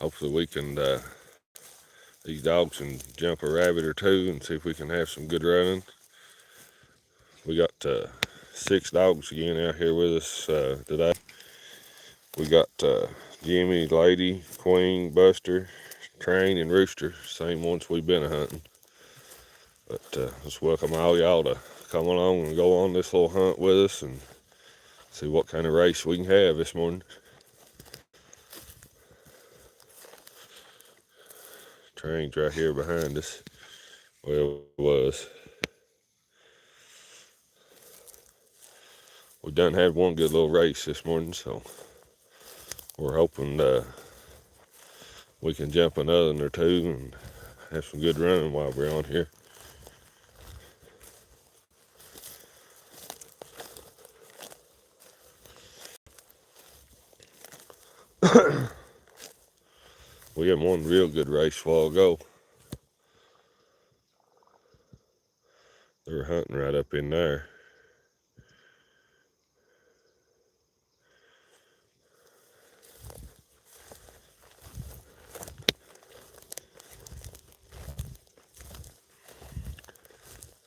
hopefully we can, these dogs can jump a rabbit or two and see if we can have some good running. We got 6 dogs again out here with us today. We got Jimmy, Lady, Queen, Buster, Train, and Rooster, same ones we've been hunting. But let's welcome all y'all to come along and go on this little hunt with us and see what kind of race we can have this morning. Train's right here behind us. Well, it was. We done had one good little race this morning, so we're hoping we can jump another one or two and have some good running while we're on here. We had one real good race a while ago. They were hunting right up in there.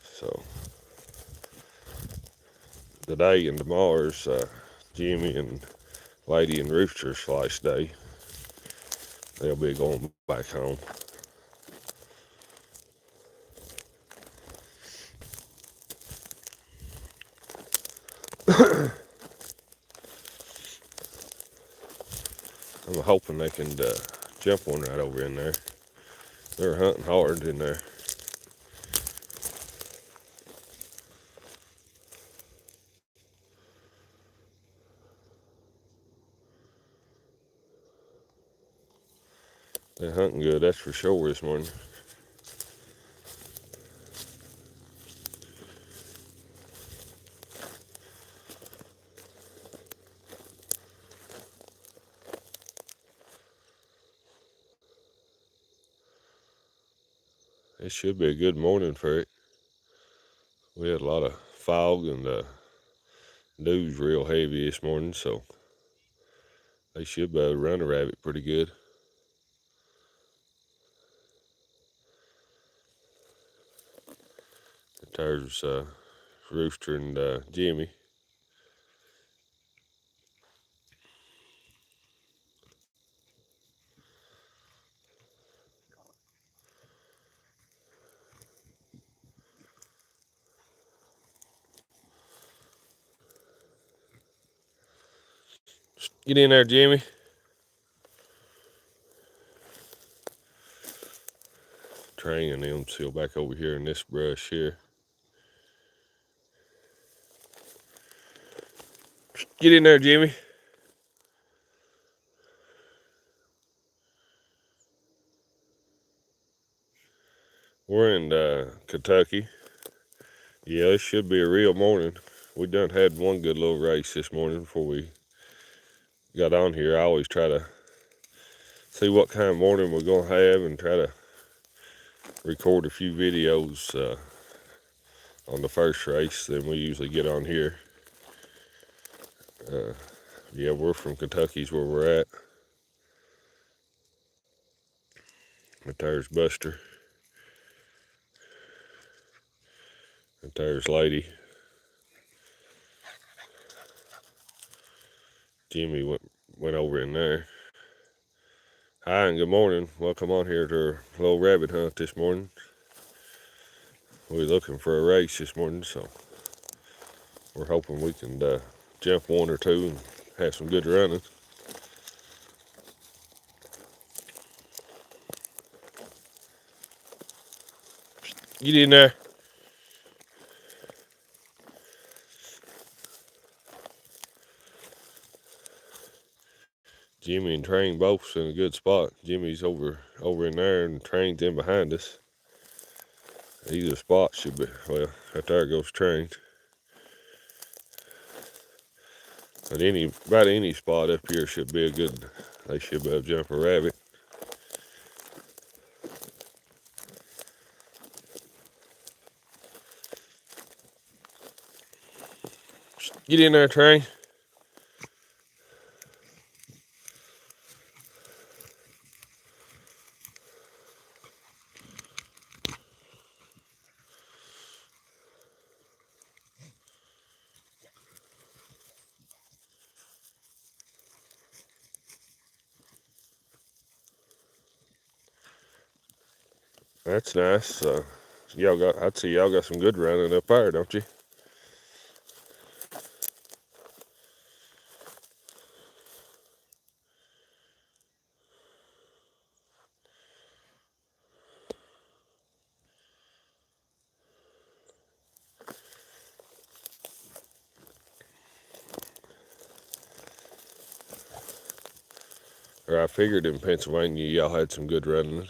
So today and tomorrow's Jimmy and Lady and Rooster slice day. They'll be going back home. I'm hoping they can jump one right over in there. They're hunting hard in there. They're hunting good, that's for sure this morning. It should be a good morning for it. We had a lot of fog and dew's real heavy this morning, so they should be able to run a rabbit pretty good. There's Rooster and Jimmy. Get in there, Jimmy. Train and them still back over here in this brush here. Get in there, Jimmy. We're in Kentucky. Yeah, it should be a real morning. We done had one good little race this morning before we got on here. I always try to see what kind of morning we're going to have and try to record a few videos on the first race. Then we usually get on here. Yeah, we're from Kentucky's where we're at. But there's Buster. And there's Lady. Jimmy went over in there. Hi and good morning. Welcome on here to our little rabbit hunt this morning. We're looking for a race this morning, so we're hoping we can jump one or two and have some good running. Get in there. Jimmy and Train both in a good spot. Jimmy's over in there and Train's in behind us. Either spot should be, well, right there goes Train. But about any spot up here should be a good, they should be able to jump a rabbit. Get in there, Train. That's nice. I'd say y'all got some good running up there, don't you? Or I figured in Pennsylvania y'all had some good running.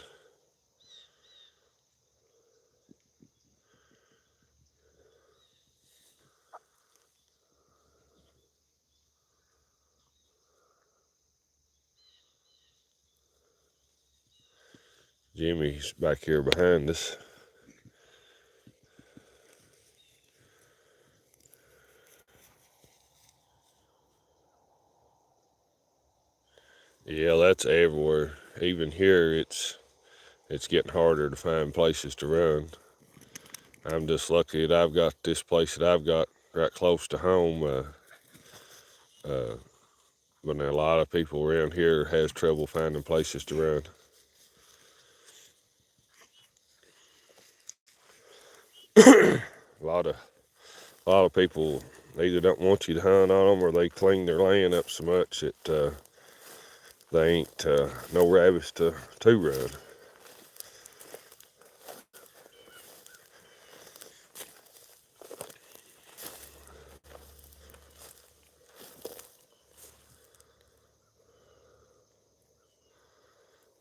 Jimmy's back here behind us. Yeah, that's everywhere. Even here, it's getting harder to find places to run. I'm just lucky that I've got this place that I've got right close to home. But a lot of people around here has trouble finding places to run. A lot of people either don't want you to hunt on them or they clean their land up so much that they ain't no rabbits to run.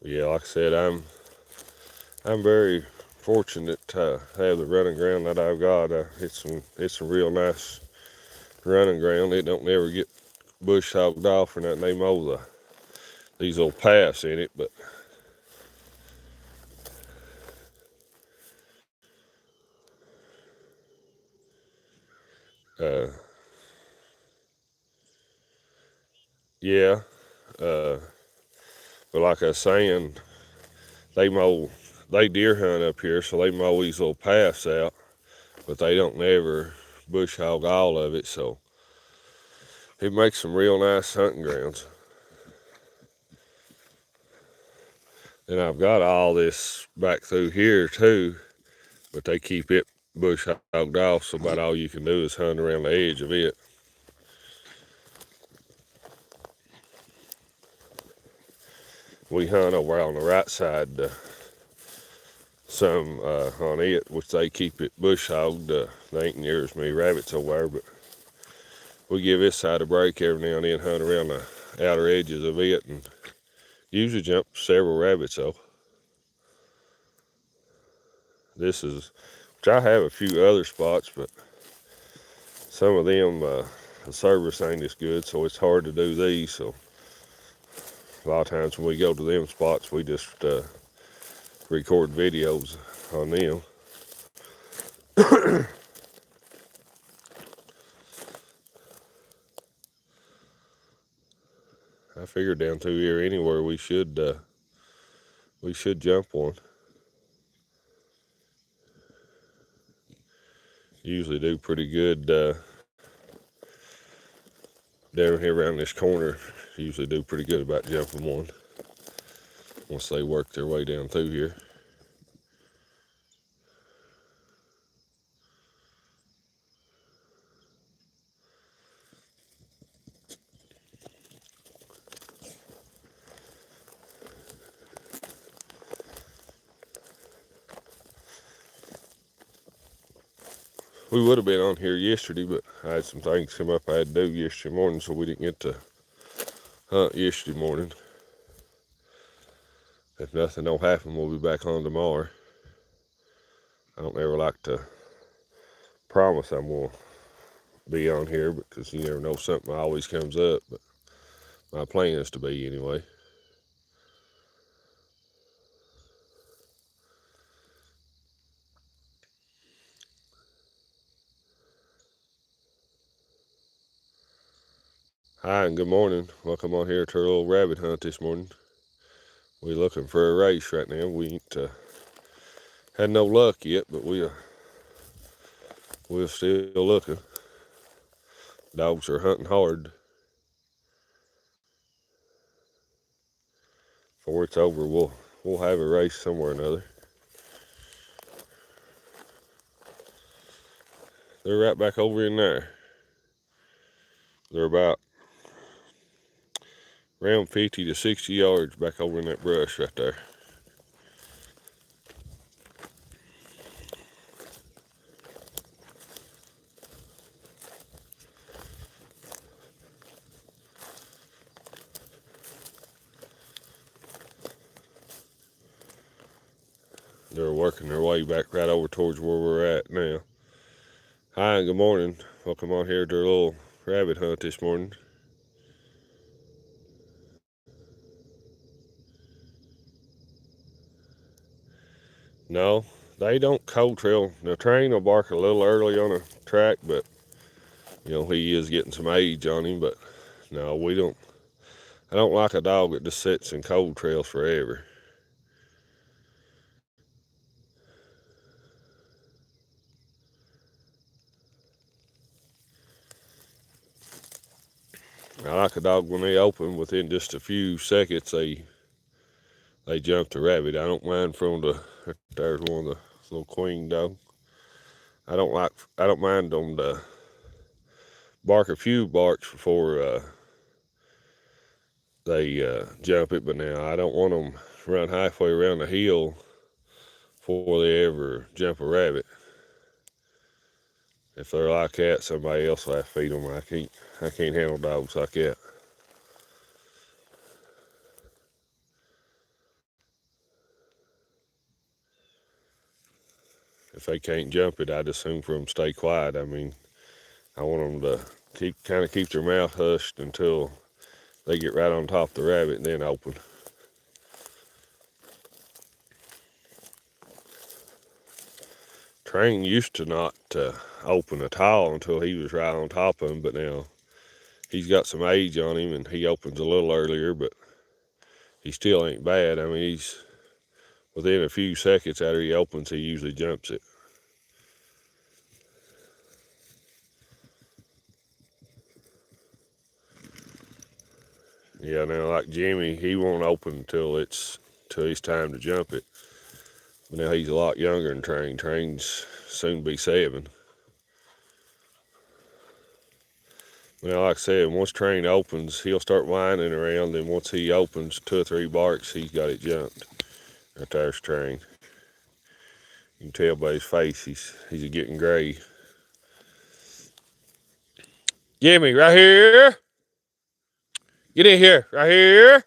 Yeah, like I said, I'm very fortunate to have the running ground that I've got. It's some real nice running ground. It don't never get bush hogged off or nothing. They mow these old paths in it, but uh, yeah. Uh, but like I was saying, they mow, they deer hunt up here, so they mow these little paths out, but they don't never bush hog all of it, so it makes some real nice hunting grounds. And I've got all this back through here too, but they keep it bush hogged off, so about all you can do is hunt around the edge of it. We hunt over on the right side some on it, which they keep it bush hogged. They ain't near as many rabbits over there, but we give this side a break every now and then, hunt around the outer edges of it, and usually jump several rabbits though. This is, which I have a few other spots, but some of them the service ain't as good, so it's hard to do these. So a lot of times when we go to them spots, we just record videos on them. I figured down through here anywhere we should jump one. Usually do pretty good down here around this corner. Usually do pretty good about jumping one once they work their way down through here. We would have been on here yesterday, but I had some things come up I had to do yesterday morning, so we didn't get to hunt yesterday morning. If nothing don't happen, we'll be back on tomorrow. I don't ever like to promise I'm going to be on here because you never know, something always comes up, but my plan is to be anyway. Hi and good morning. Welcome on here to our little rabbit hunt this morning. We're looking for a race right now. We ain't had no luck yet, but we're still looking. Dogs are hunting hard. Before it's over, we'll have a race somewhere or another. They're right back over in there. They're about around 50 to 60 yards back over in that brush right there. They're working their way back right over towards where we're at now. Hi and good morning. Welcome on here to our little rabbit hunt this morning. No, they don't cold trail. The train will bark a little early on a track, but he is getting some age on him. But no, we don't. I don't like a dog that just sits and cold trails forever. I like a dog when they open within just a few seconds they jump the rabbit. I don't mind from the there's one of the little queen dog. I don't mind them to bark a few barks before they jump it, but now I don't want them run halfway around the hill before they ever jump a rabbit. If they're like that, somebody else will have to feed them. I can't handle dogs like that. If they can't jump it, I'd assume for them to stay quiet. I mean, I want them to keep their mouth hushed until they get right on top of the rabbit and then open. Train used to not open at all until he was right on top of him, but now he's got some age on him and he opens a little earlier, but he still ain't bad. I mean, he's within a few seconds after he opens, he usually jumps it. Yeah, now like Jimmy, he won't open until it's time to jump it. But now he's a lot younger than Train. Train's soon be 7. Well, like I said, once Train opens, he'll start whining around, and once he opens 2 or 3 barks, he's got it jumped. Right there's Train. You can tell by his face, he's getting gray. Jimmy, right here. Get in here, right here.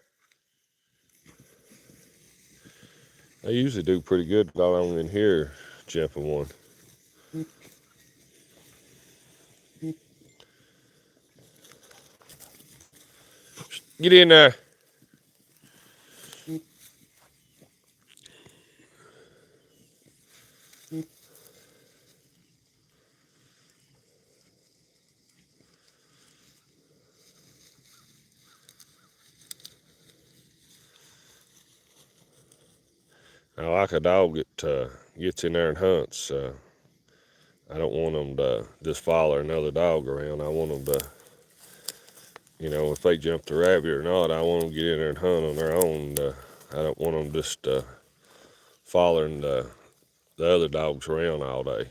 They usually do pretty good while I'm in here jumping one. Get in there. I like a dog that gets in there and hunts. I don't want them to just follow another dog around. I want them to, if they jump the rabbit or not, I want them to get in there and hunt on their own. I don't want them just following the other dogs around all day.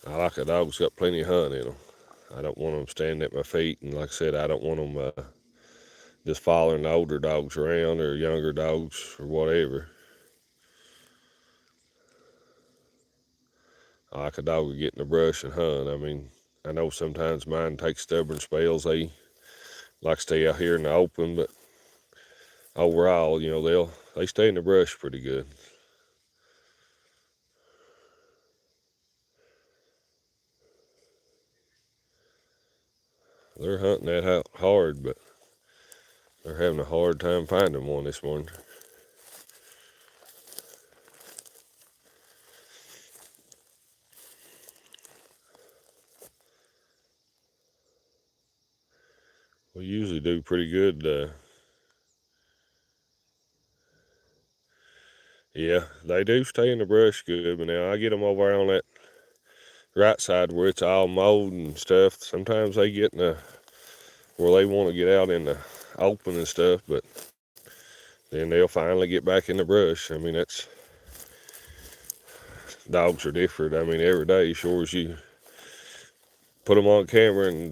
I like a dog that's got plenty of hunt in them. I don't want them standing at my feet, and like I said, I don't want them just following the older dogs around or younger dogs or whatever. I like a dog to get in the brush and hunt. I mean, I know sometimes mine take stubborn spells. They like to stay out here in the open, but overall, they stay in the brush pretty good. They're hunting that hard, but they're having a hard time finding one this morning. We usually do pretty good. Yeah, they do stay in the brush good, but now I get them over on that right side where it's all mowed and stuff. Sometimes they get in the where they want to get out in the open and stuff, but then they'll finally get back in the brush. I mean, that's dogs are different. I mean, every day, sure as you put them on camera and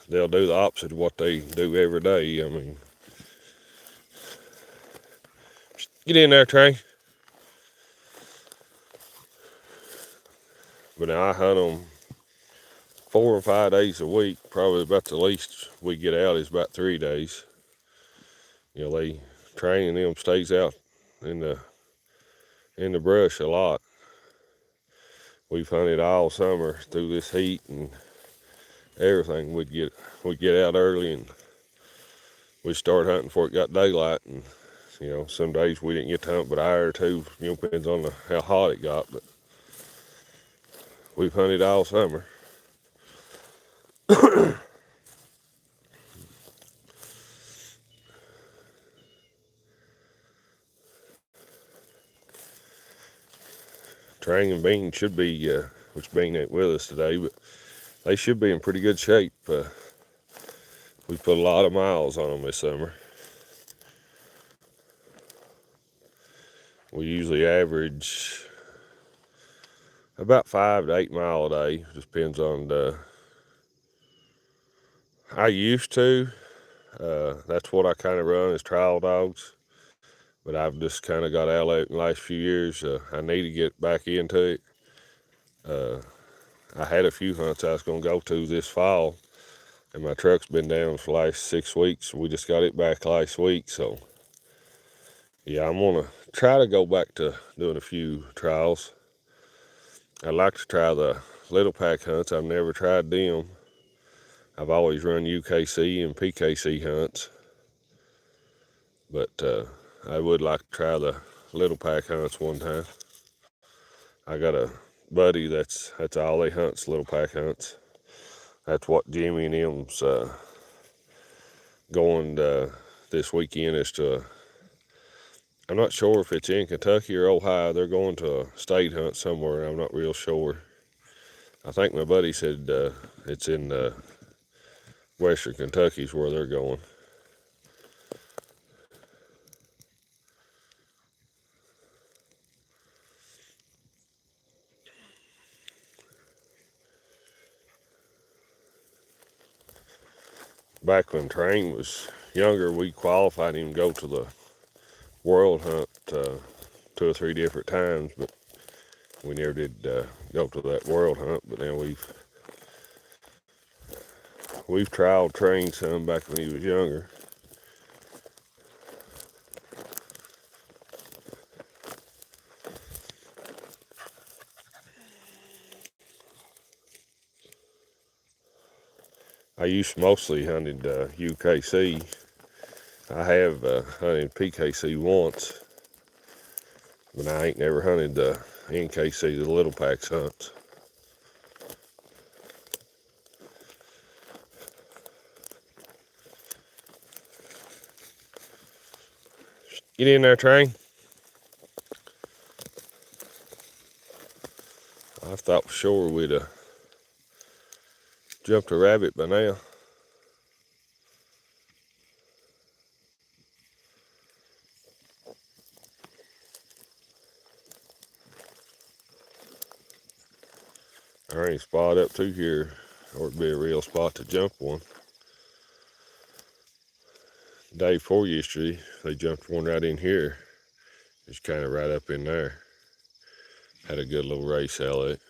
they'll do the opposite of what they do every day. I mean, get in there, Trey. But now I hunt them 4 or 5 days a week. Probably about the least we get out is about 3 days. You know, they training them stays out in the brush a lot. We've hunted all summer through this heat and everything. We'd get out early and we'd start hunting before it got daylight. And you know, some days we didn't get to hunt but an hour or two. You know, depends on how hot it got. But we've hunted all summer. Trang and Bean should be, which Bean ain't with us today, but they should be in pretty good shape. We put a lot of miles on them this summer. We usually average about 5 to 8 mile a day. Just depends on I used to. That's what I kind of run is trial dogs. But I've just kind of got out of it in the last few years. I need to get back into it. I had a few hunts I was going to go to this fall, and my truck's been down for the last 6 weeks. We just got it back last week, so yeah, I'm going to try to go back to doing a few trials. I'd like to try the little pack hunts. I've never tried them. I've always run UKC and PKC hunts, but I would like to try the little pack hunts one time. I got a buddy that's all they hunts, little pack hunts. That's what Jimmy and them's going this weekend is to. I'm not sure if it's in Kentucky or Ohio. They're going to a state hunt somewhere. I'm not real sure. I think my buddy said it's in Western Kentucky's where they're going. Back when Train was younger, we qualified him to go to the world hunt 2 or 3 different times, but we never did go to that world hunt. But now we've trialed Train some back when he was younger. I used to mostly hunted UKC. I have hunted PKC once, but I ain't never hunted the NKC, the little packs hunts. Get in there, Train. I thought for sure we'd jumped a rabbit by now. There ain't a spot up to here, or it'd be a real spot to jump one. Day before yesterday, they jumped one right in here. It's kind of right up in there. Had a good little race out of it.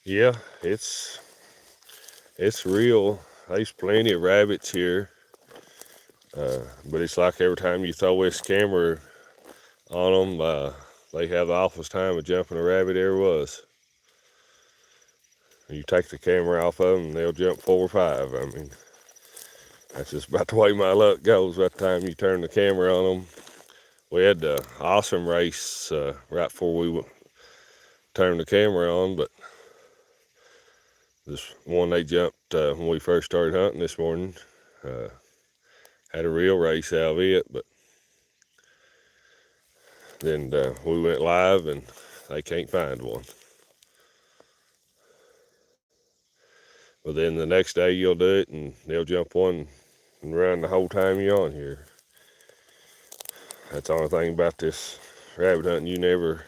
Yeah, it's real. There's plenty of rabbits here, but it's like every time you throw this camera on them, they have the awfulest time of jumping a rabbit there was. You take the camera off of them, they'll jump 4 or 5. I mean, That's just about the way my luck goes by the time you turn the camera on them. We had the awesome race right before we turned the camera on, but this one they jumped when we first started hunting this morning. Had a real race out of it, but then we went live and they can't find one. But then the next day you'll do it and they'll jump one and run the whole time you're on here. That's the only thing about this rabbit hunting. You never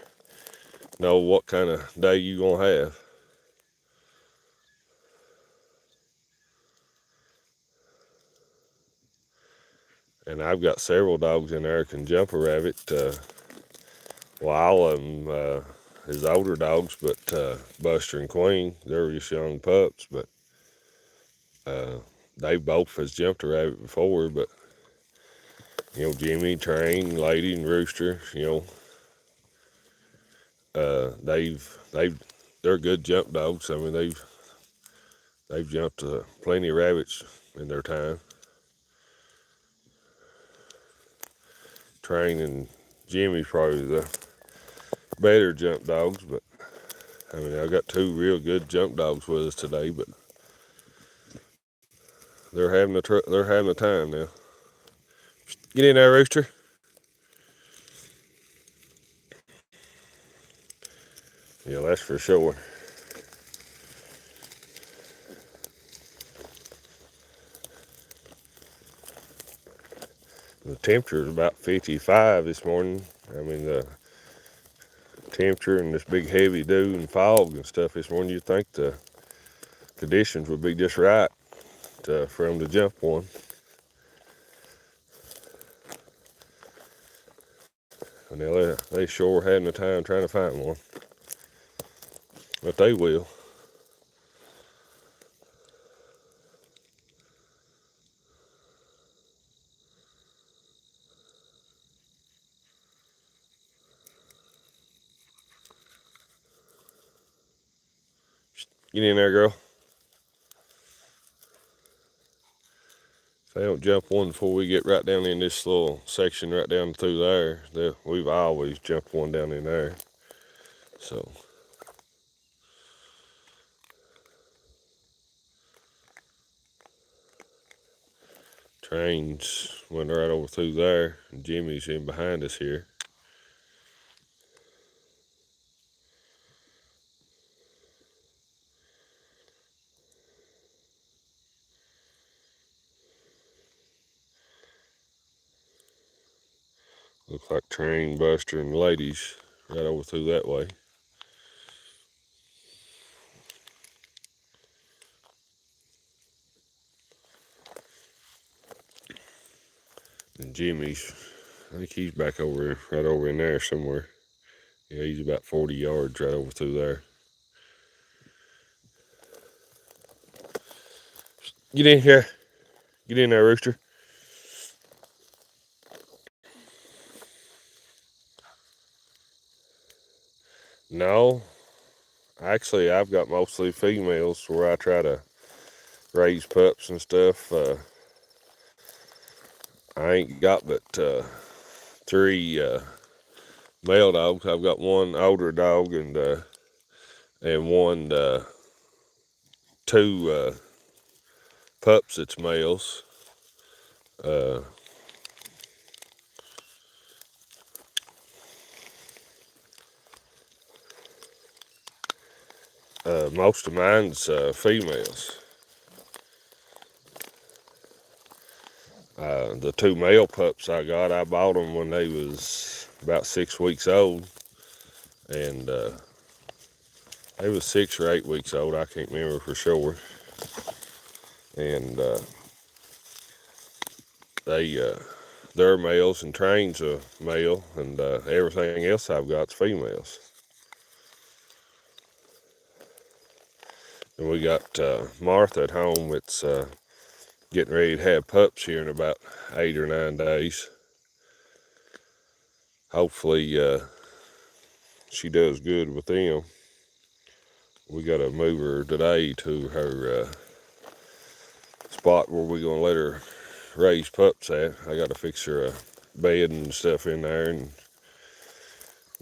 know what kind of day you're going to have. And I've got several dogs in there that can jump a rabbit. Well, all of them is older dogs, but Buster and Queen, they're just young pups. But they both has jumped a rabbit before. But you know, Jimmy, Train, Lady, and Rooster, you know, they're good jump dogs. I mean, they've jumped plenty of rabbits in their time. Train and Jimmy's probably the better jump dogs, but I mean, I got two real good jump dogs with us today, but they're having a time now. Get in there, Rooster. Yeah, that's for sure. The temperature is about 55 this morning. I mean, the temperature and this big heavy dew and fog and stuff this morning, you'd think the conditions would be just right for them to jump one. And they sure having a time trying to find one. But they will. Get in there, girl. If they don't jump one before we get right down in this little section right down through there, we've always jumped one down in there. So Trains went right over through there, and Jimmy's in behind us here. Looks like Train, Buster, and Ladies right over through that way. And Jimmy's, I think he's back over, right over in there somewhere. Yeah, he's about 40 yards right over through there. Get in here. Get in there, Rooster. No, actually, I've got mostly females where I try to raise pups and stuff. I ain't got but 3 male dogs. I've got one older dog and one 2 pups that's males. Most of mine's females. The 2 male pups I bought them when they was about 6 weeks old, and they was 6 or 8 weeks old. I can't remember for sure. And they're males, and Train's a male, and everything else I've got's females. And we got Martha at home. It's getting ready to have pups here in about 8 or 9 days. Hopefully she does good with them. We got to move her today to her spot where we're gonna let her raise pups at. I gotta fix her a bed and stuff in there and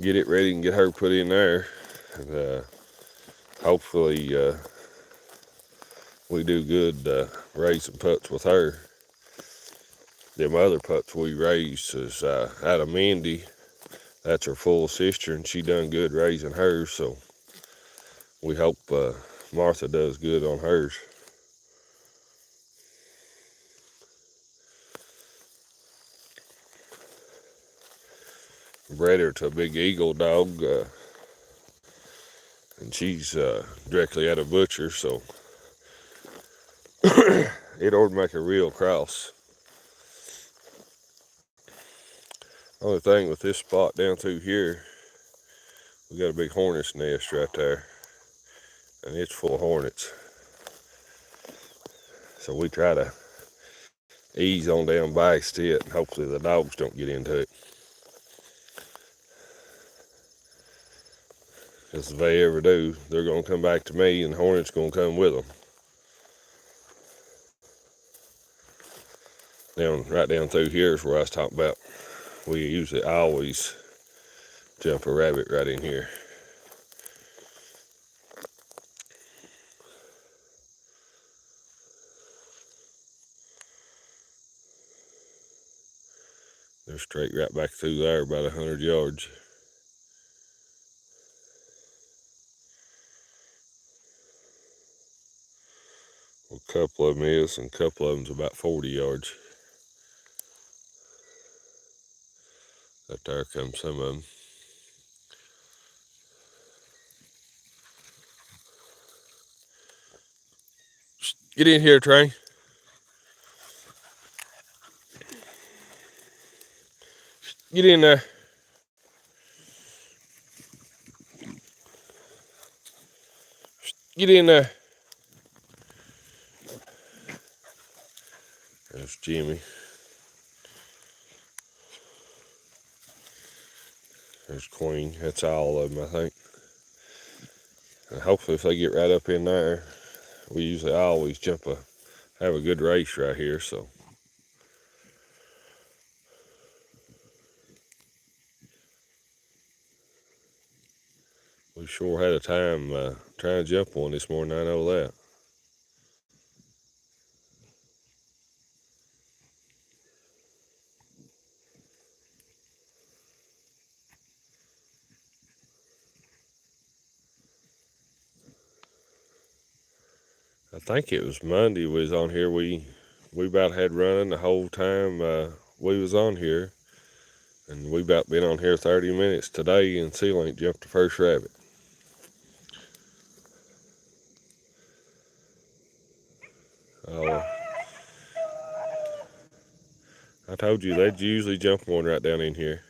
get it ready and get her put in there. And hopefully we do good raising pups with her. Them other pups we raised is out of Mindy. That's her full sister, and she done good raising hers, so we hope Martha does good on hers. Bred her to a big Beagle dog, and she's directly out of butcher, so it ought to make a real cross. Only thing with this spot down through here, we got a big hornet's nest right there, and it's full of hornets. So we try to ease on down past it, and hopefully the dogs don't get into it. Because if they ever do, they're going to come back to me, and the hornet's going to come with them. Right down through here is where I was talking about. I always jump a rabbit right in here. They're straight right back through there, about 100 yards. Well, a couple of them is, and a couple of them's about 40 yards. Right there comes some of them. Get in here, Trey. Get in there. Get in there. There's Jimmy. There's Queen. That's all of them, I think. And hopefully if they get right up in there, I always have a good race right here, so. We sure had a time trying to jump one this morning, I know that. I think it was Monday we was on here. We about had running the whole time we was on here. And we about been on here 30 minutes today and still ain't jumped the first rabbit. Oh, I told you they'd usually jump one right down in here.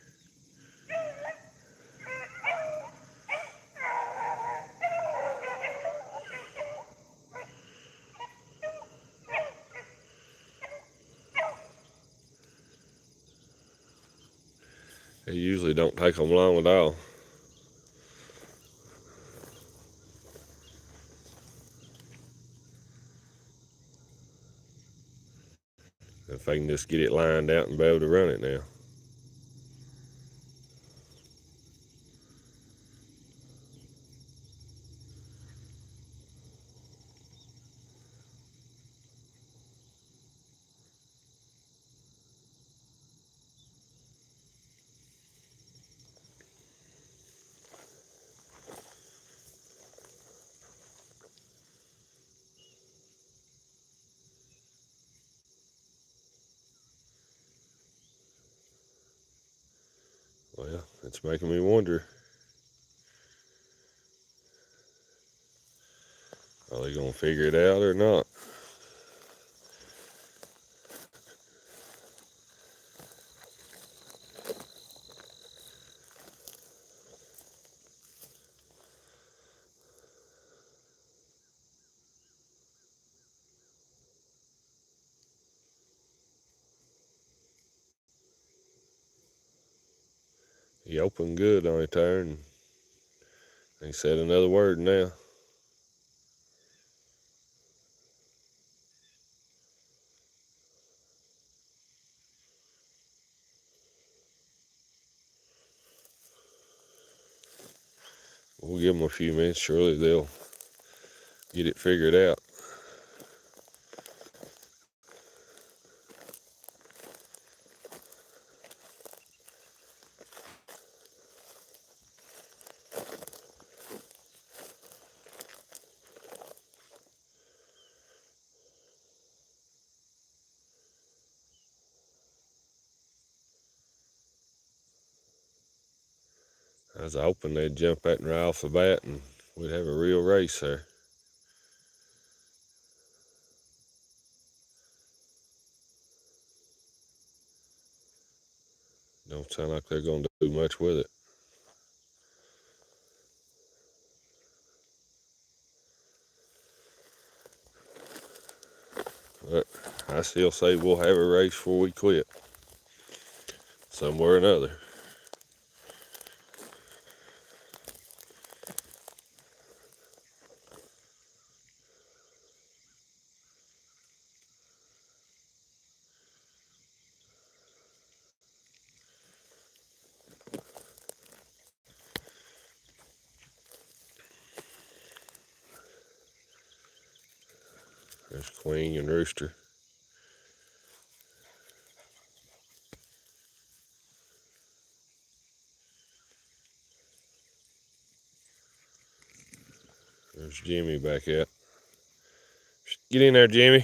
They usually don't take them long at all. If they can just get it lined out and be able to run it now. Well, it's making me wonder. Are they gonna figure it out or not? He opened good on it there, and he said another word now. We'll give them a few minutes. Surely they'll get it figured out. I was hoping they'd jump at me right off the bat and we'd have a real race there. Don't sound like they're going to do much with it. But I still say we'll have a race before we quit. Somewhere or another. There's Queen and Rooster. There's Jimmy back out. Get in there, Jimmy.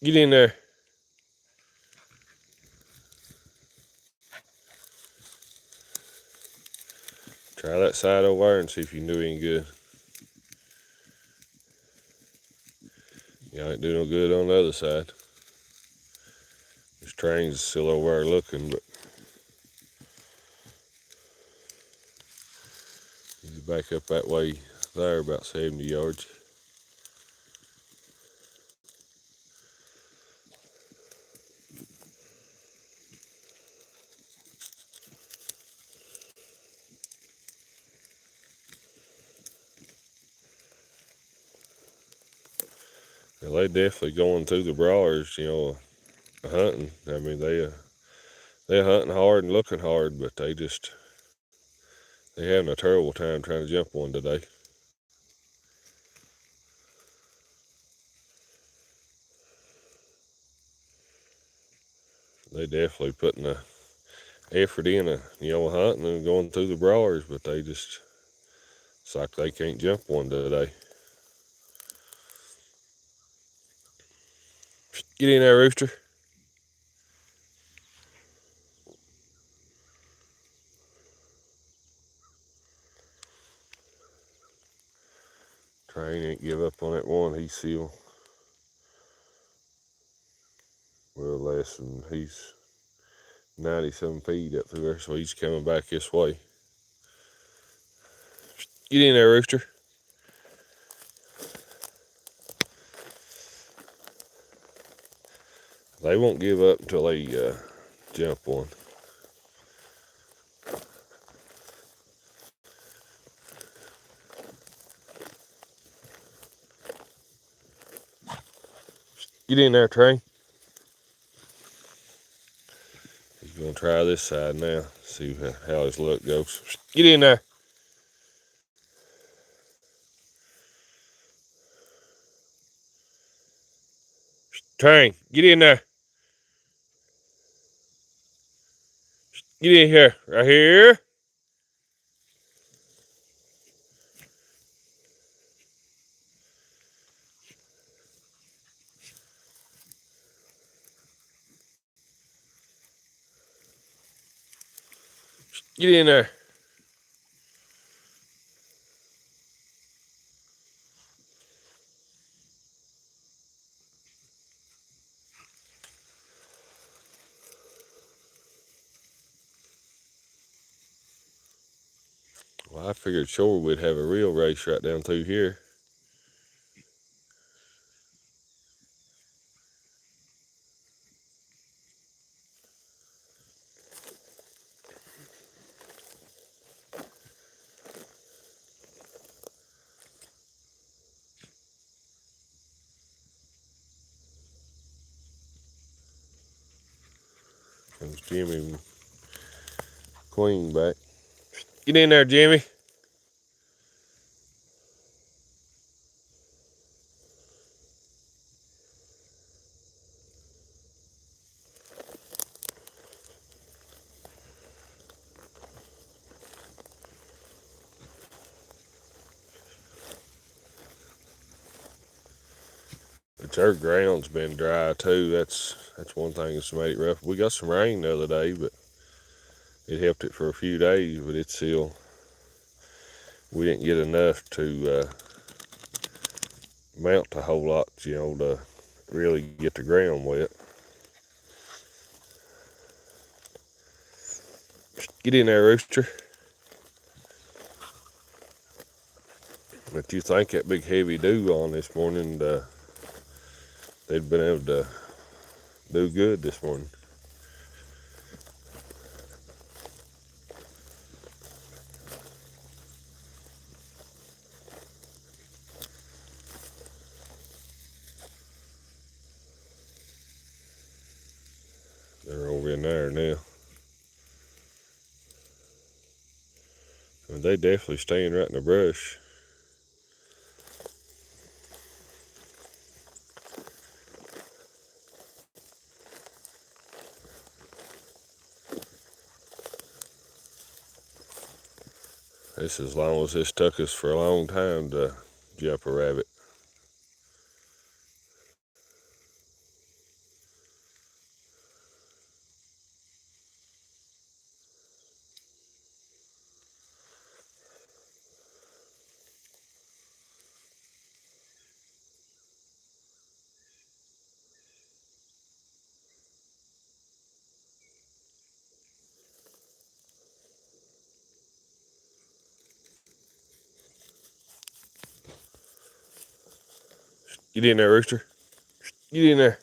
Get in there. Try that side over there and see if you can do any good. You ain't do no good on the other side. This train's still over there looking, but he's back up that way there, about 70 yards. Well, they definitely going through the brawlers, hunting. I mean, they're hunting hard and looking hard, but they having a terrible time trying to jump one today. They definitely putting the effort in, hunting and going through the brawlers, but it's like they can't jump one today. Get in there, Rooster. Train ain't give up on that one. He's still well less than he's 90-some feet up through there, so he's coming back this way. Get in there, Rooster. They won't give up until they jump one. Get in there, Train. He's going to try this side now, see how his luck goes. Get in there. Train, get in there. Get in here. Right here. Get in there. Well, I figured sure we'd have a real race right down through here. Comes Jimmy queen back. Get in there, Jimmy. But our ground's been dry too. That's one thing that's made it rough. We got some rain the other day, but it helped it for a few days. But it's still, we didn't get enough to mount a whole lot, to really get the ground wet. Get in there, rooster. But you think that big heavy dew on this morning, they'd been able to do good this morning. They're over in there now. And they definitely staying right in the brush. This as long as this took us for a long time to jump a rabbit. Get in there, rooster. Get in there.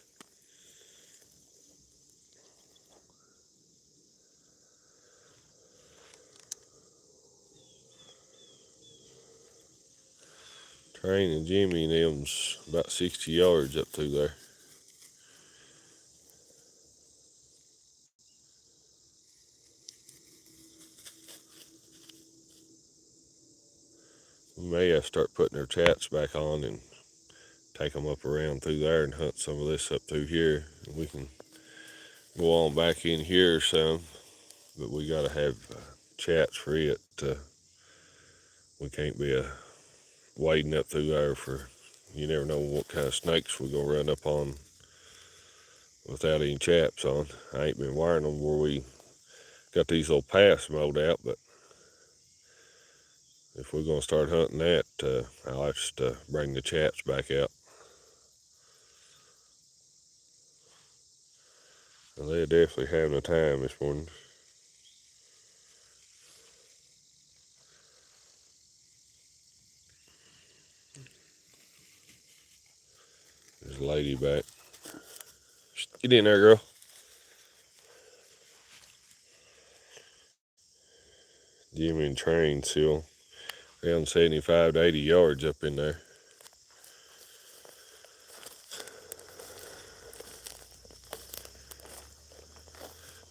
Train and Jimmy and them's about 60 yards up through there. We may have to start putting their chats back on and take them up around through there and hunt some of this up through here. And we can go on back in here some, but we got to have chats for it. We can't be wading up through there for, you never know what kind of snakes we're going to run up on without any chaps on. I ain't been wiring them where we got these little paths mowed out, but if we're going to start hunting that, I'll have to bring the chaps back out. And they're definitely having a time this morning. There's a lady back. Get in there, girl. Jimmy and Train still around 75 to 80 yards up in there.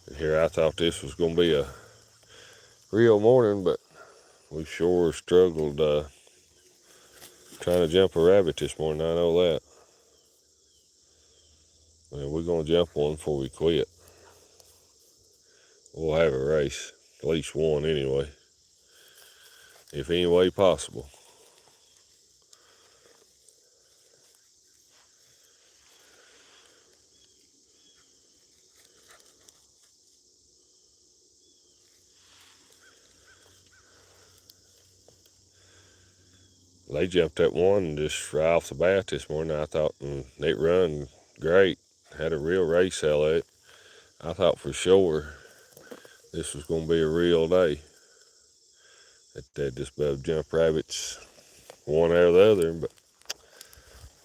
And here I thought this was going to be a real morning, but we sure struggled trying to jump a rabbit this morning. I know that. And we're going to jump one before we quit. We'll have a race, at least one anyway, if any way possible. They jumped that one just right off the bat this morning. I thought it run great. Had a real race out of it. I thought for sure this was going to be a real day. That just above jump rabbits one or the other, but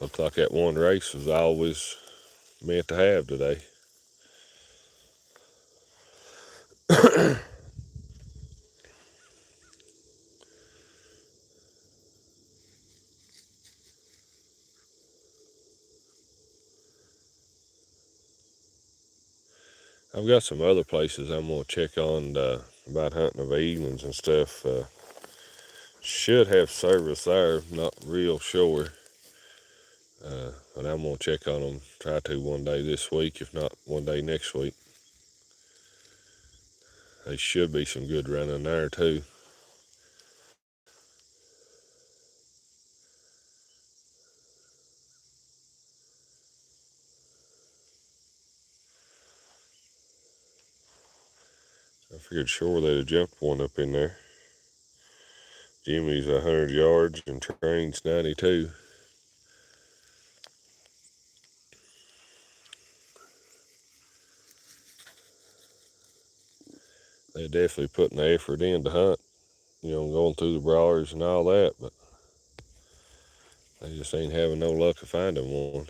looks like that one race was always meant to have today. I've got some other places I'm going to check on about hunting of evenings and stuff. Should have service there, not real sure. But I'm going to check on them, try to one day this week, if not one day next week. There should be some good running there too. I figured sure they'd have jumped one up in there. Jimmy's 100 yards and Train's 92. They're definitely putting the effort in to hunt, going through the briars and all that, but they just ain't having no luck of finding one.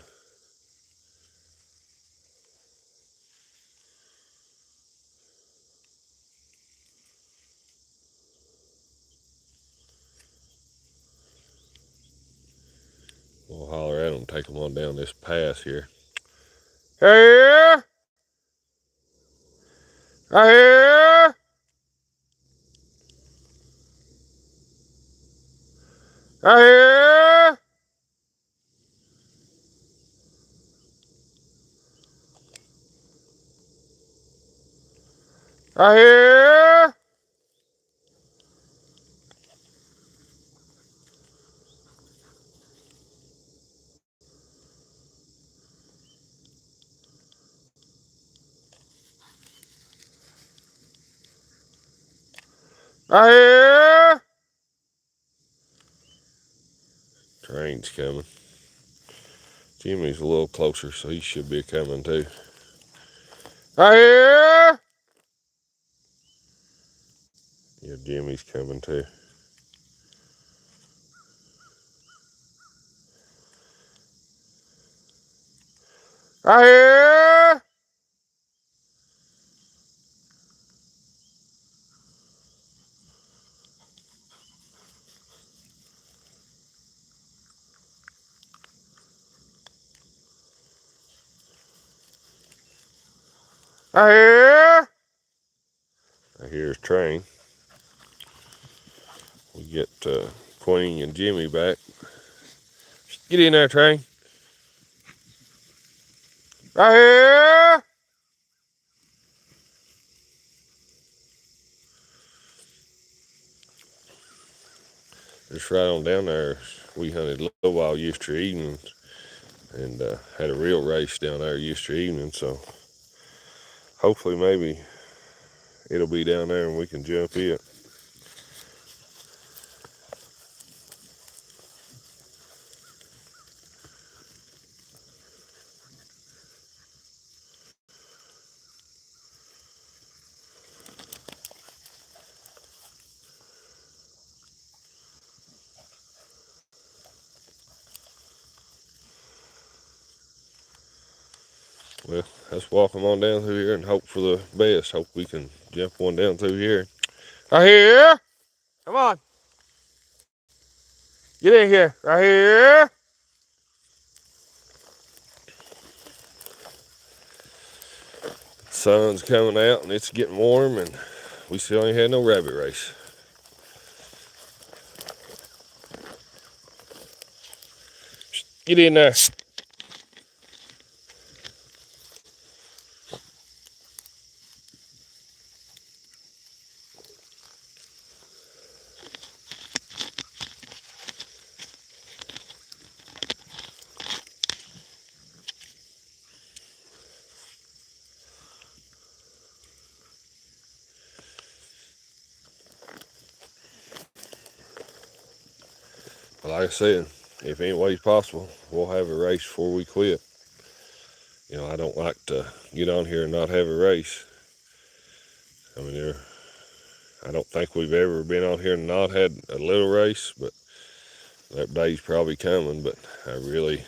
We'll holler at them, take them on down this pass here. Hey! Hey! Hey! Hey! Hey! Train's coming. Jimmy's a little closer, so he should be coming too. Hey! Yeah, Jimmy's coming too. Hey! Hey! Here's Train. We get Queen and Jimmy back. Get in there, Train. Right here. Just right on down there, we hunted a little while yesterday evening and had a real race down there yesterday evening, so hopefully maybe it'll be down there and we can jump it. Well, let's walk them on down through here and hope for the best. Hope we can jump one down through here. Right here. Come on. Get in here. Right here. Sun's coming out and it's getting warm and we still ain't had no rabbit race. Get in there. Like I said, if any way possible, we'll have a race before we quit. I don't like to get on here and not have a race. I mean, I don't think we've ever been on here and not had a little race, but that day's probably coming, but I really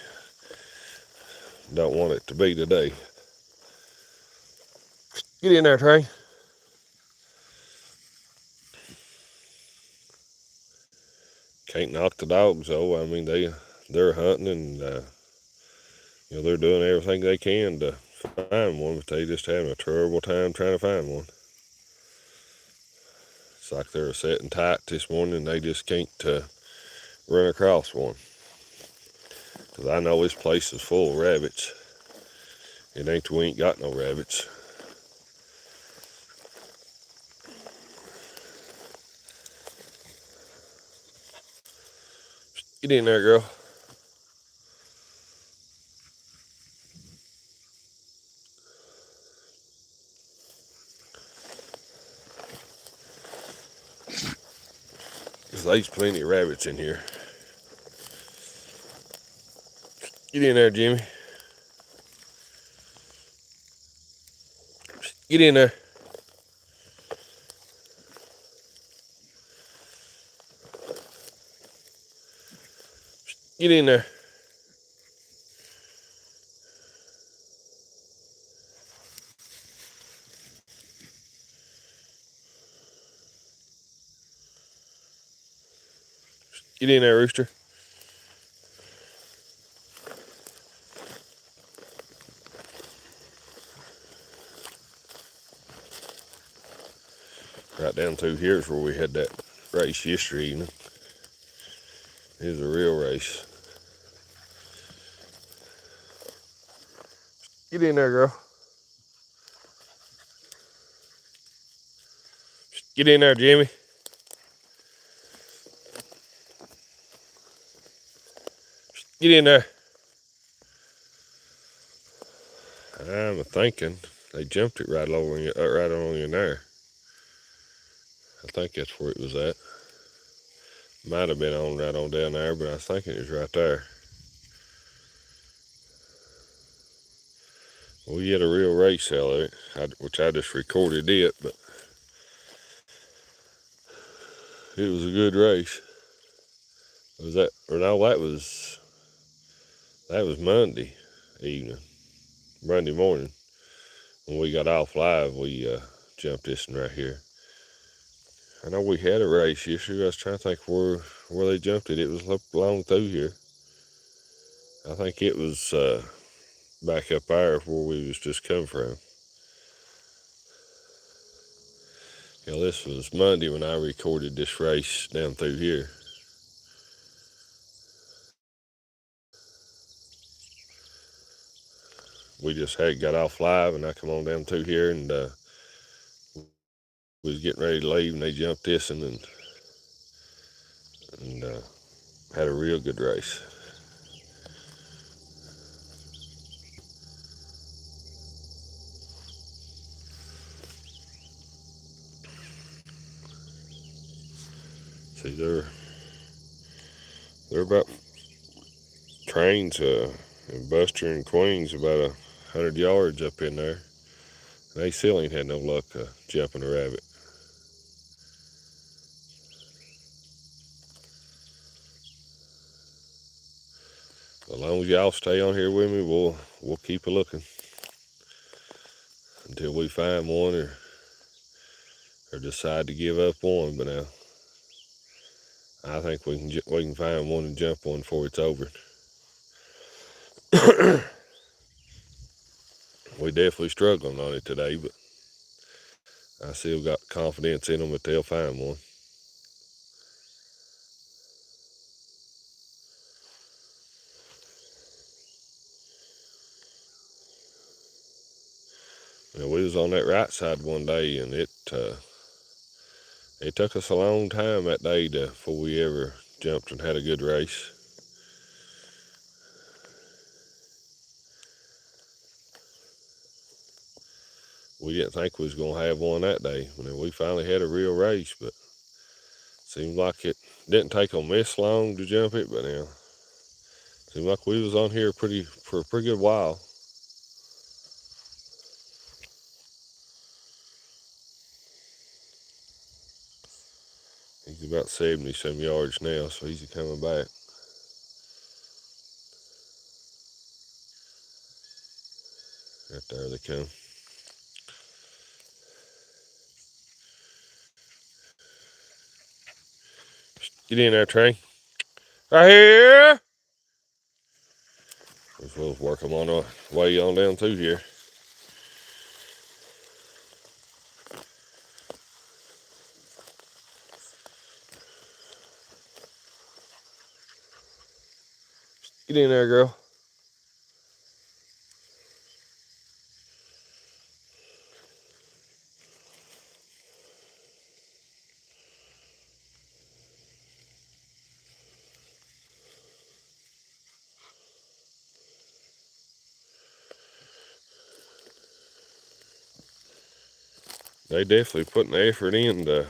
don't want it to be today. Get in there, Trey. Can't knock the dogs, though. I mean, they're hunting and, they're doing everything they can to find one, but they just having a terrible time trying to find one. It's like they're sitting tight this morning and they just can't run across one. Because I know this place is full of rabbits. It ain't that we ain't got no rabbits. Get in there, girl. Because there's plenty of rabbits in here. Get in there, Jimmy. Get in there. Get in there. Get in there, rooster. Right down through here is where we had that race yesterday evening. It was a real race. Get in there, girl. Get in there, Jimmy. Get in there. I'm thinking they jumped it right over right on in there. I think that's where it was at. Might have been on right on down there, but I think it was right there. We had a real race out of it, which I just recorded it, but it was a good race. Was that, or no, that was Monday evening, Monday morning. When we got off live, we jumped this one right here. I know we had a race yesterday. I was trying to think where they jumped it. It was along through here. I think it was back up there where we was just come from. Yeah, this was Monday when I recorded this race down through here. We just had got off live and I come on down through here and we was getting ready to leave and they jumped this and had a real good race. See, they're about trains and Buster and Queen's about 100 yards up in there. They still ain't had no luck jumping a rabbit. As long as y'all stay on here with me, we'll keep a looking until we find one or decide to give up one. But now I think we can find one and jump one before it's over. We definitely struggling on it today, but I still got confidence in them that they'll find one. You know, we was on that right side one day, and it took us a long time that day before we ever jumped and had a good race. We didn't think we was gonna have one that day. I mean, we finally had a real race, but seemed like it didn't take them this long to jump it. But now, seemed like we was on here for a pretty good while. He's about 70 some yards now, so he's coming back. Right there they come. Get in there, Trey. Right here. We'll work them on our way on down through here. Get in there, girl. They definitely putting the effort in to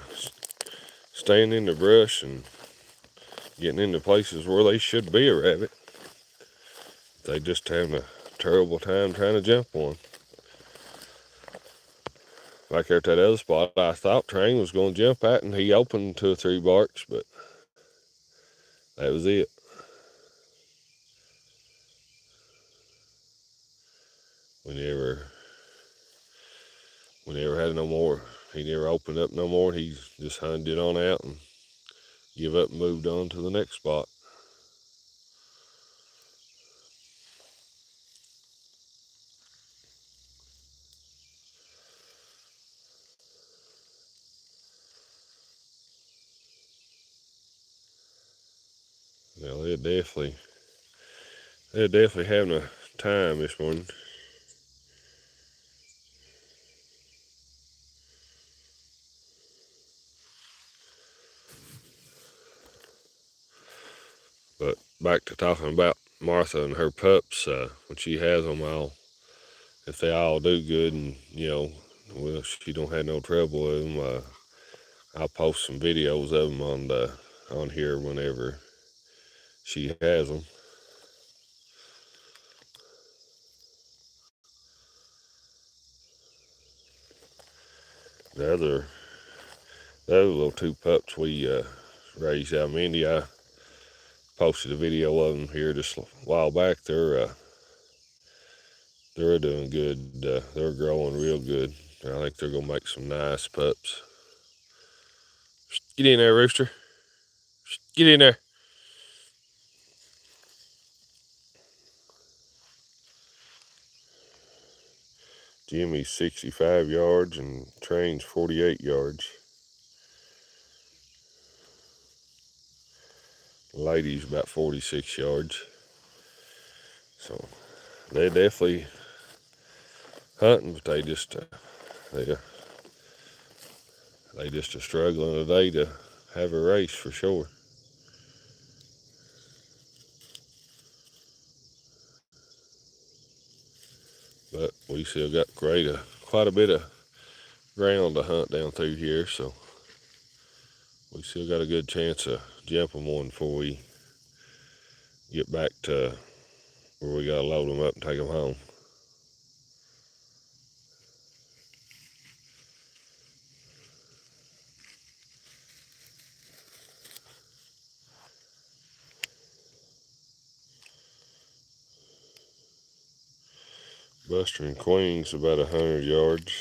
staying in the brush and getting into places where they should be a rabbit. They just having a terrible time trying to jump one. Like there at that other spot, I thought Train was going to jump at, and he opened 2 or 3 barks, but that was it. We never had no more. He never opened up no more. He just hunted it on out and give up and moved on to the next spot. Well, they're definitely having a time this morning. But back to talking about Martha and her pups, when she has them all, if they all do good and, well, she don't have no trouble with them, I'll post some videos of them on here whenever she has them. The other little 2 pups we raised out of India, I posted a video of them here just a while back. They're doing good. They're growing real good. I think they're gonna make some nice pups. Get in there, rooster. Get in there. Jimmy's 65 yards and Train's 48 yards. Lady's about 46 yards. So they're definitely hunting, but they they just are struggling today to have a race for sure. But we still got quite a bit of ground to hunt down through here, so we still got a good chance of jumping one before we get back to where we gotta load them up and take them home. Buster and Queen's about 100 yards.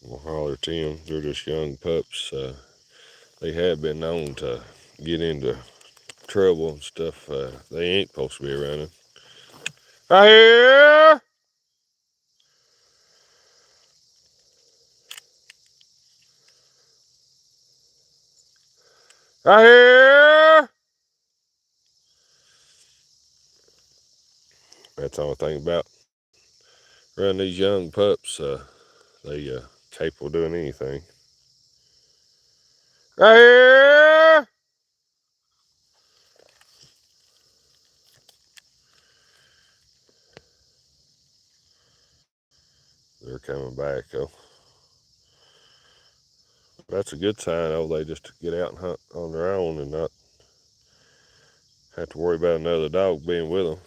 We'll holler to them. They're just young pups. They have been known to get into trouble and stuff. They ain't supposed to be running. Right here! Right here! That's the only thing about running these young pups. They capable of doing anything. Right here! They're coming back though. That's a good sign though. They just get out and hunt on their own and not have to worry about another dog being with them.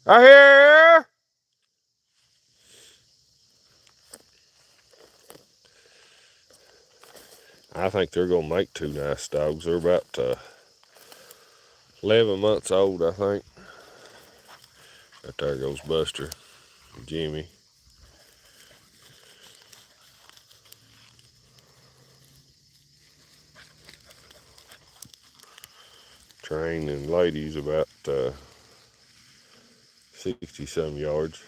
Right here! I think they're gonna make 2 nice dogs. They're about 11 months old, I think. Right there goes Buster and Jimmy. Train and Lady's about 60 some yards.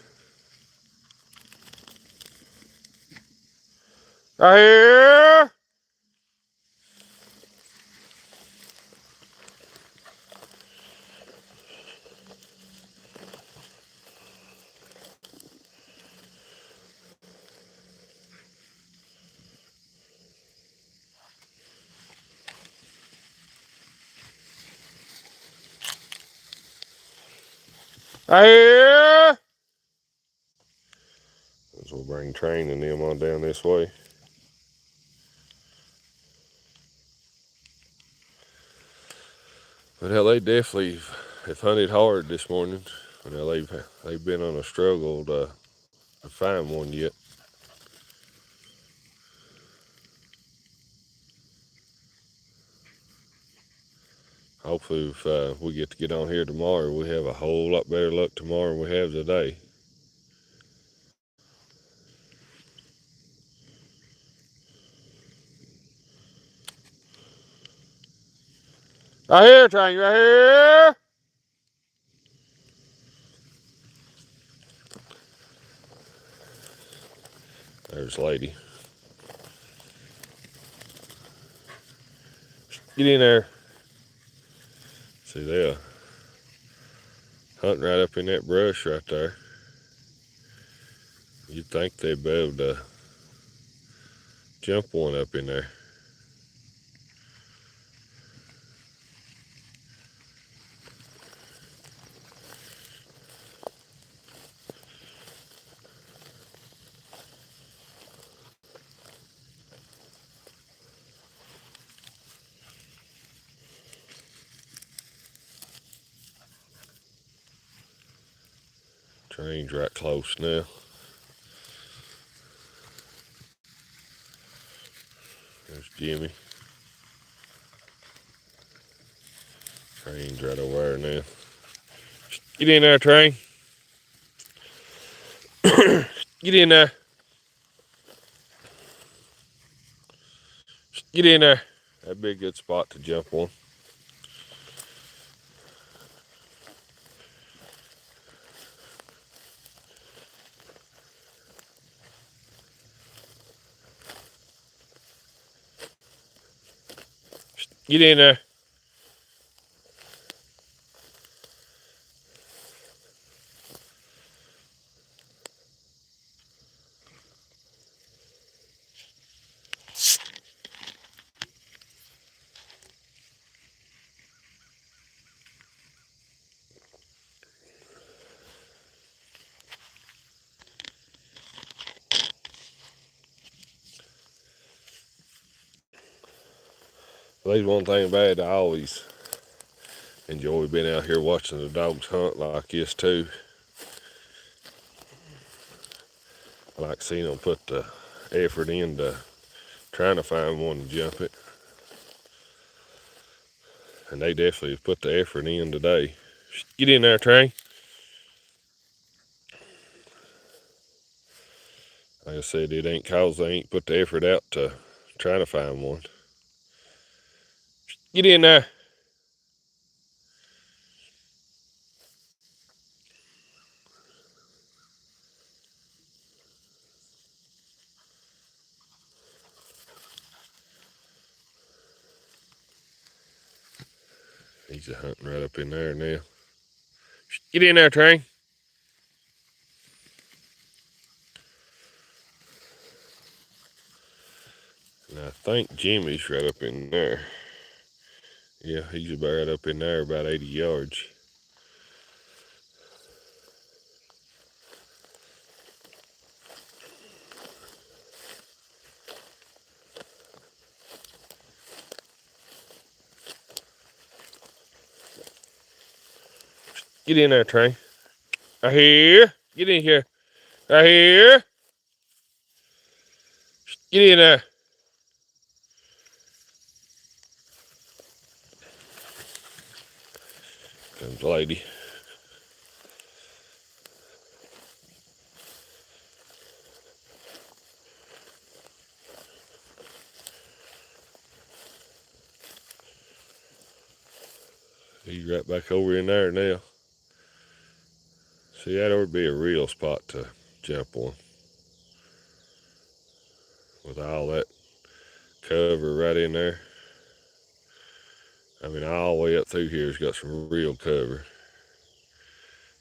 Right here. Right here. So we'll bring Train and them on down this way. But hell, they definitely have hunted hard this morning. Now they've been on a struggle to find one yet. Hopefully, if we get to get on here tomorrow, we have a whole lot better luck tomorrow than we have today. Right here, Train, right here. There's Lady. Get in there. See, they're hunting right up in that brush right there. You'd think they'd be able to jump one up in there. Train's right close now. There's Jimmy. Train's right over there now. Get in there, Train. Get in there. Get in there. That'd be a good spot to jump on. Get in there. There's one thing about it, I always enjoy being out here watching the dogs hunt like this too. I like seeing them put the effort into trying to find one and jump it. And they definitely put the effort in today. Get in there, Train. Like I said, it ain't cause they ain't put the effort out to trying to find one. Get in there. He's a hunting right up in there now. Get in there, Train. And I think Jimmy's right up in there. Yeah, he's about right up in there, about 80 yards. Get in there, Train. Right here. Get in here. Right here. Get in there. Comes Lady. He's right back over in there now. See, that would be a real spot to jump on. with all that cover right in there. I mean, all the way up through here has got some real cover.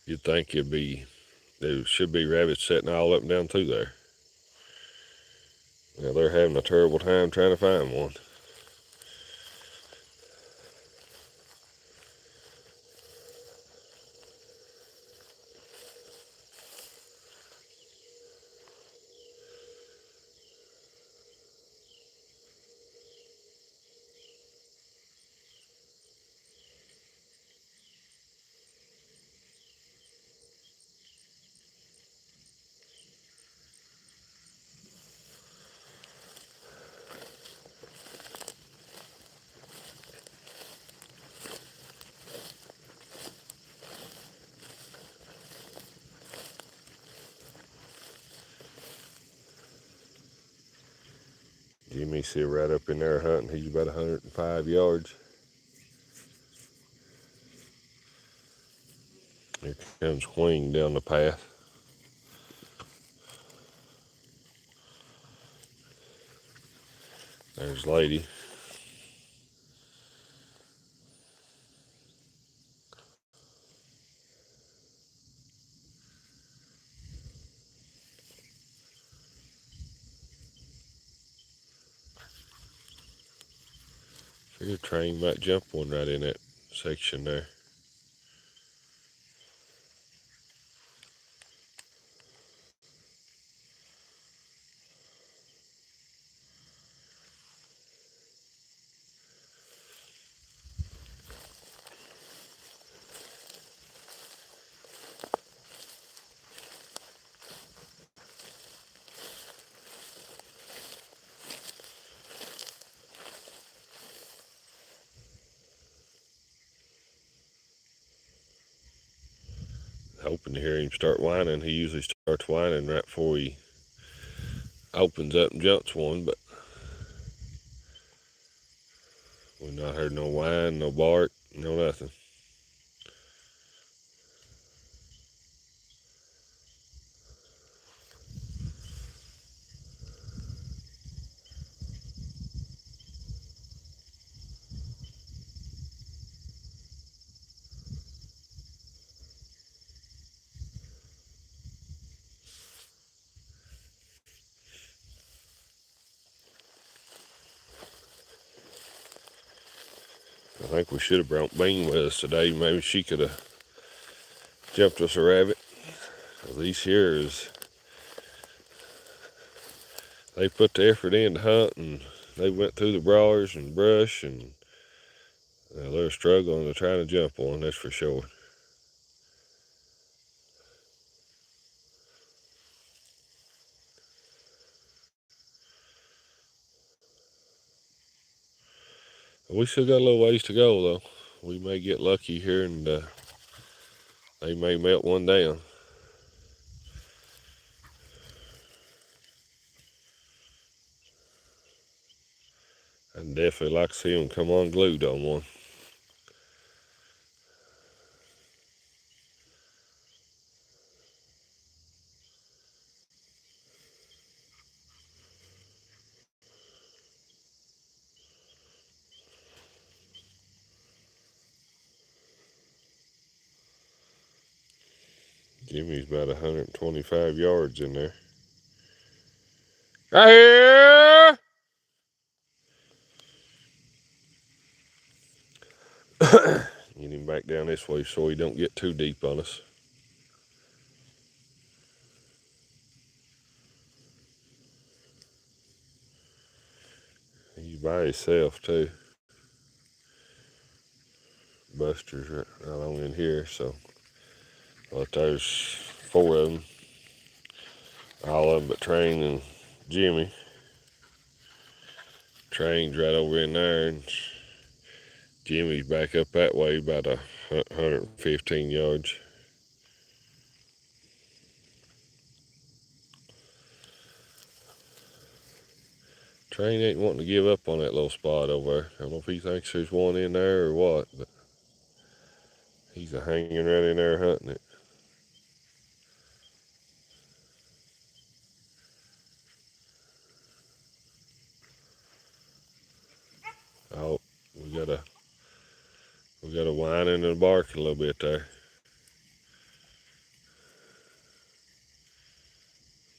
You'd think there should be rabbits sitting all up and down through there. Now they're having a terrible time trying to find one. Jimmy's still right up in there hunting. He's about 105 yards. Here comes Queen down the path. There's Lady. Figure train might jump one right in that section there. Hoping to hear him start whining. He usually starts whining right before he opens up and jumps one, but we've not heard no whine, no bark, no nothing. I think we should have brought Bean with us today. Maybe she could have jumped us a rabbit. These here they put the effort in to hunt, and they went through the briars and brush, and they're struggling to try to jump one, that's for sure. We still got a little ways to go, though. We may get lucky here, and they may melt one down. I'd definitely like to see them come unglued on one. Jimmy's about 125 yards in there. Right here! Get him back down this way so he don't get too deep on us. He's by himself too. Buster's right along in here, so but there's 4 of them. All of them but Train and Jimmy. Train's right over in there, and Jimmy's back up that way about 115 yards. Train ain't wanting to give up on that little spot over there. I don't know if he thinks there's one in there or what, but he's hanging right in there hunting it. We got a whining and a bark a little bit there.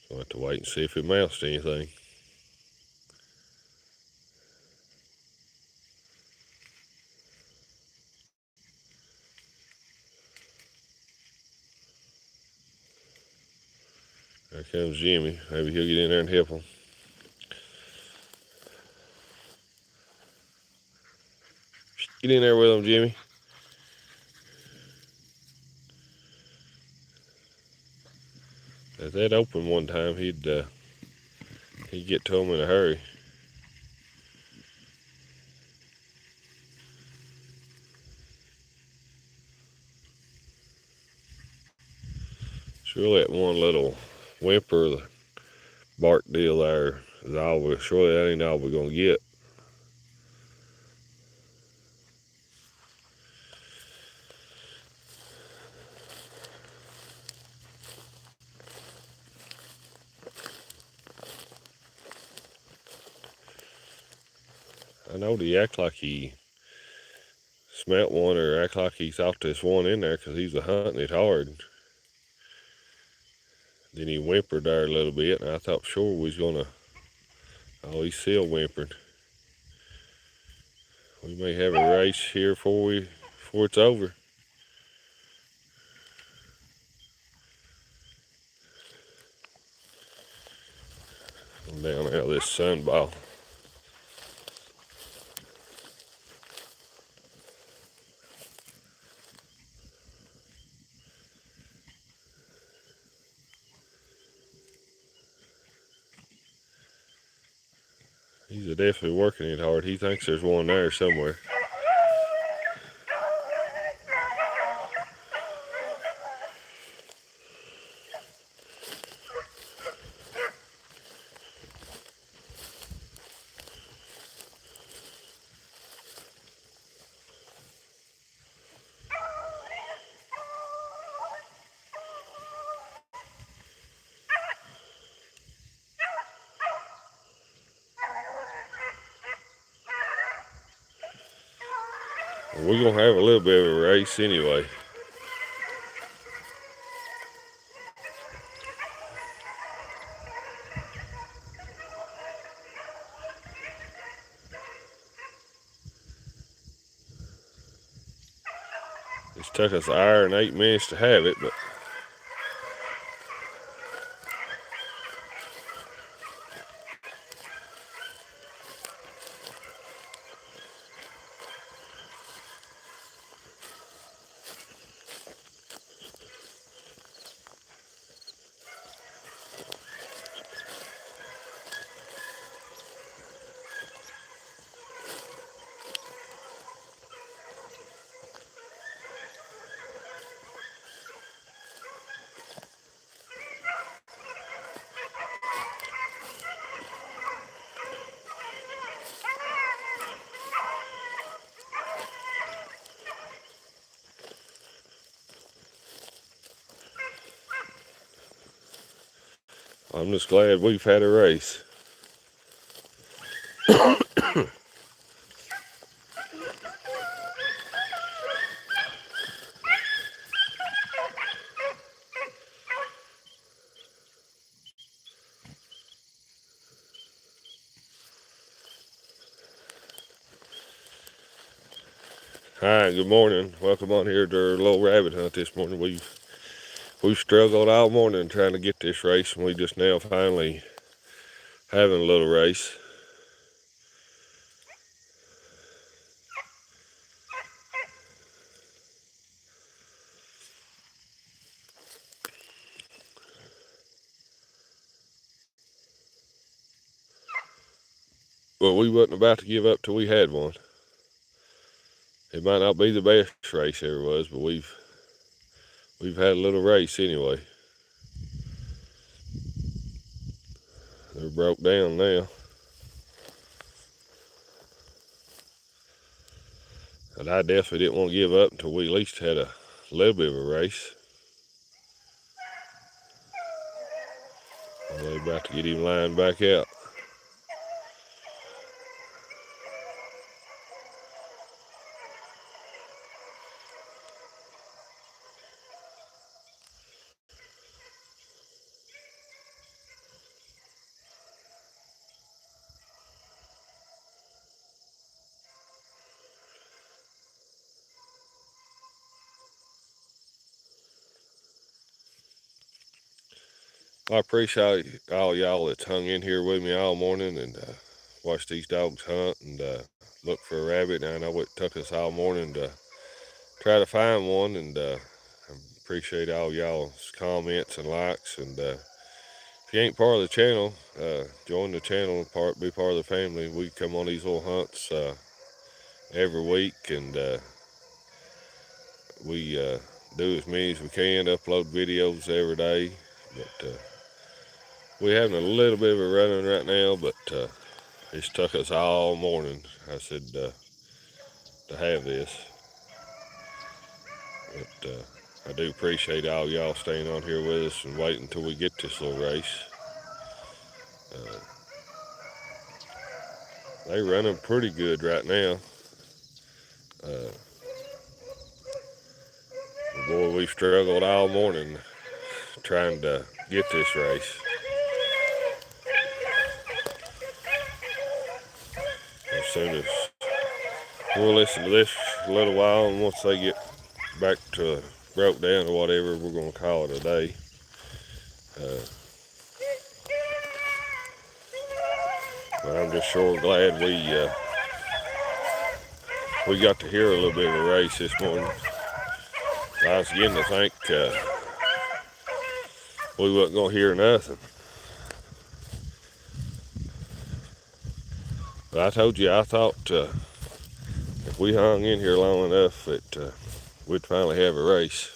So we'll have to wait and see if it mounts to anything. There comes Jimmy. Maybe he'll get in there and help him. Get in there with him, Jimmy. If that opened one time, he'd get to him in a hurry. Surely that one little whimper, the bark deal there, is all we, surely that ain't all we're gonna get. I know he act like he smelt one or act like he thought there's one in there because he was hunting it hard. Then he whimpered there a little bit, and I thought sure we was gonna. Oh, he's still whimpering. We may have a race here before it's over. I'm down out of this sunball. He's definitely working it hard. He thinks there's one there somewhere. We're gonna have a little bit of a race anyway. It's took us an hour and 8 minutes to have it, but I'm just glad we've had a race. Hi, good morning. Welcome on here to our little rabbit hunt this morning. We've struggled all morning trying to get this race, and we just now finally having a little race. Well, we wasn't about to give up till we had one. It might not be the best race there was, but we've had a little race anyway. They're broke down now. And I definitely didn't want to give up until we at least had a little bit of a race. And they're about to get him lined back out. I appreciate all y'all that's hung in here with me all morning and watched these dogs hunt and look for a rabbit. And I know it took us all morning to try to find one, and I appreciate all y'all's comments and likes. And if you ain't part of the channel, join the channel, be part of the family. We come on these little hunts every week, and we do as many as we can, upload videos every day. But we're having a little bit of a run-in right now, but it's took us all morning, I said, to have this. But I do appreciate all y'all staying on here with us and waiting until we get this little race. They running pretty good right now. Boy, we've struggled all morning trying to get this race. As soon as we'll listen to this a little while, and once they get back to broke down or whatever, we're going to call it a day. But I'm just sure glad we got to hear a little bit of a race this morning. I was beginning to think we wasn't going to hear nothing. But I told you, I thought if we hung in here long enough that we'd finally have a race.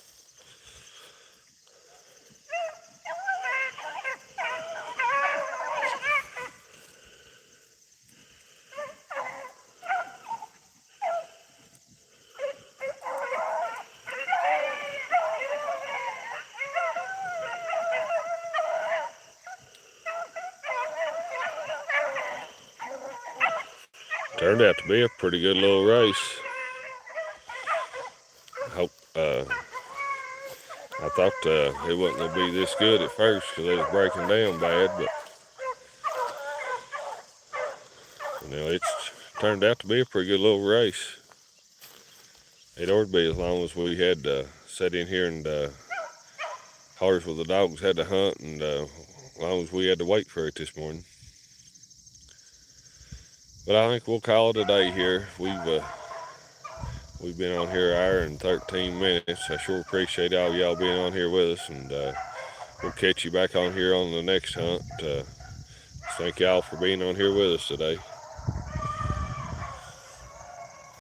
Turned out to be a pretty good little race. I thought it wasn't going to be this good at first because it was breaking down bad, but it's turned out to be a pretty good little race. It ought to be, as long as we had sat in here and horse with the dogs had to hunt, and as long as we had to wait for it this morning. But I think we'll call it a day here. We've been on here an hour and 13 minutes. I sure appreciate all y'all being on here with us, and we'll catch you back on here on the next hunt. Thank y'all for being on here with us today.